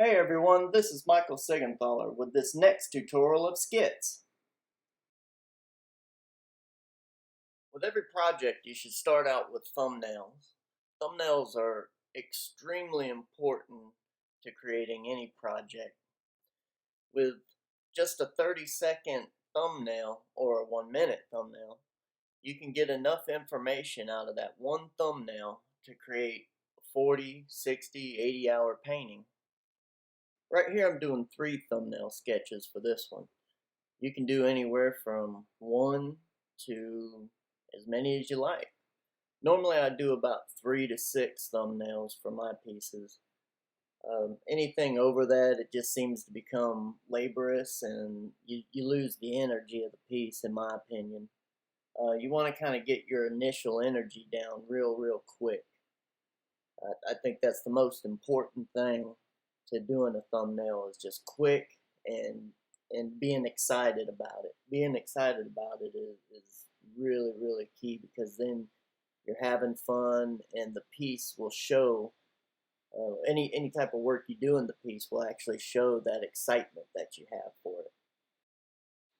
Hey everyone, this is Michael Siegenthaler with this next tutorial of Skits. With every project, you should start out with thumbnails. Thumbnails are extremely important to creating any project. With just a 30-second thumbnail or a 1-minute thumbnail, you can get enough information out of that one thumbnail to create a 40, 60, 80-hour painting. Right here I'm doing 3 thumbnail sketches for this one. You can do anywhere from 1 to as many as you like. Normally I do about 3 to 6 thumbnails for my pieces. Anything over that, it just seems to become laborious and you lose the energy of the piece, in my opinion. You want to kind of get your initial energy down real quick. I think that's the most important thing to doing a thumbnail, is just quick and being excited about it. Being excited about it is really key, because then you're having fun and the piece will show. Any type of work you do in the piece will actually show that excitement that you have for it.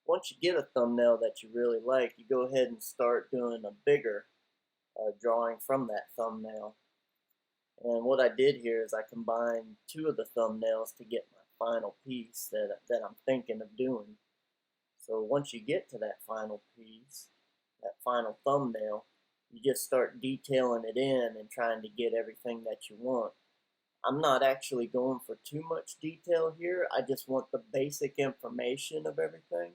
Once you get a thumbnail that you really like, you go ahead and start doing a bigger drawing from that thumbnail. And what I did here is I combined 2 of the thumbnails to get my final piece that I'm thinking of doing. So once you get to that final piece, that final thumbnail, you just start detailing it in and trying to get everything that you want. I'm not actually going for too much detail here. I just want the basic information of everything.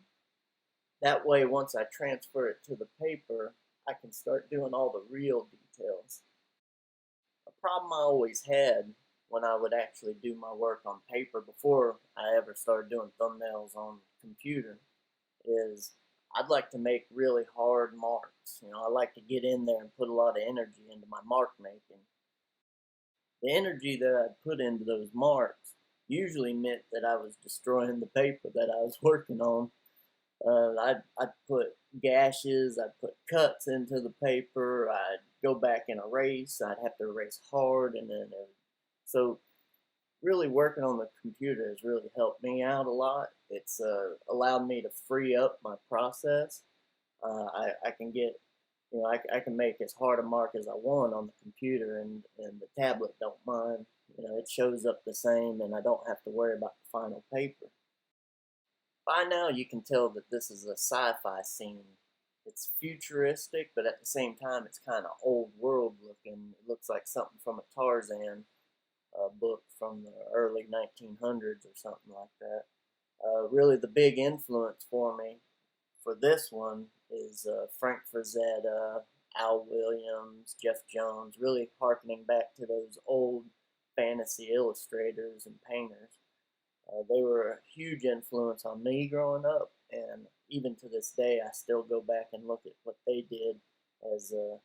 That way, once I transfer it to the paper, I can start doing all the real details. A problem I always had when I would actually do my work on paper before I ever started doing thumbnails on computer is I'd like to make really hard marks. I like to get in there and put a lot of energy into my mark making. The energy that I'd put into those marks usually meant that I was destroying the paper that I was working on. I'd put gashes, I'd put cuts into the paper, I'd go back and erase, I'd have to erase hard, and then so really working on the computer has really helped me out a lot. It's allowed me to free up my process. I can get, I can make as hard a mark as I want on the computer, and the tablet don't mind. It shows up the same, and I don't have to worry about the final paper. By now you can tell that this is a sci-fi scene. It's futuristic, but at the same time it's kind of old world looking. It looks like something from a Tarzan book from the early 1900s or something like that. Really the big influence for me for this one is Frank Frazetta, Al Williams, Jeff Jones, really harkening back to those old fantasy illustrators and painters. They were a huge influence on me growing up, and even to this day I still go back and look at what they did as a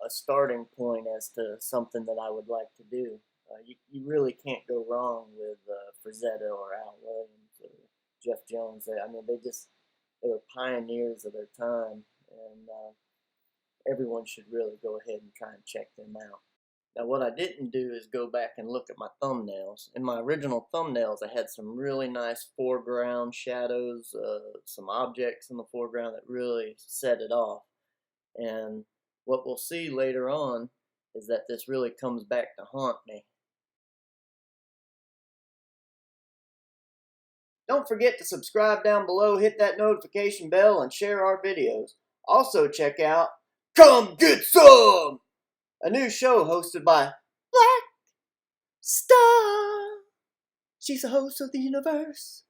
starting point as to something that I would like to do. You really can't go wrong with Frazetta or Al Williams or Jeff Jones. They were pioneers of their time, and everyone should really go ahead and try and check them out. Now what I didn't do is go back and look at my thumbnails. In my original thumbnails I had some really nice foreground shadows, some objects in the foreground that really set it off. And what we'll see later on is that this really comes back to haunt me. Don't forget to subscribe down below, hit that notification bell, and share our videos. Also check out Come Get Some! A new show hosted by Black Star. She's the host of the universe.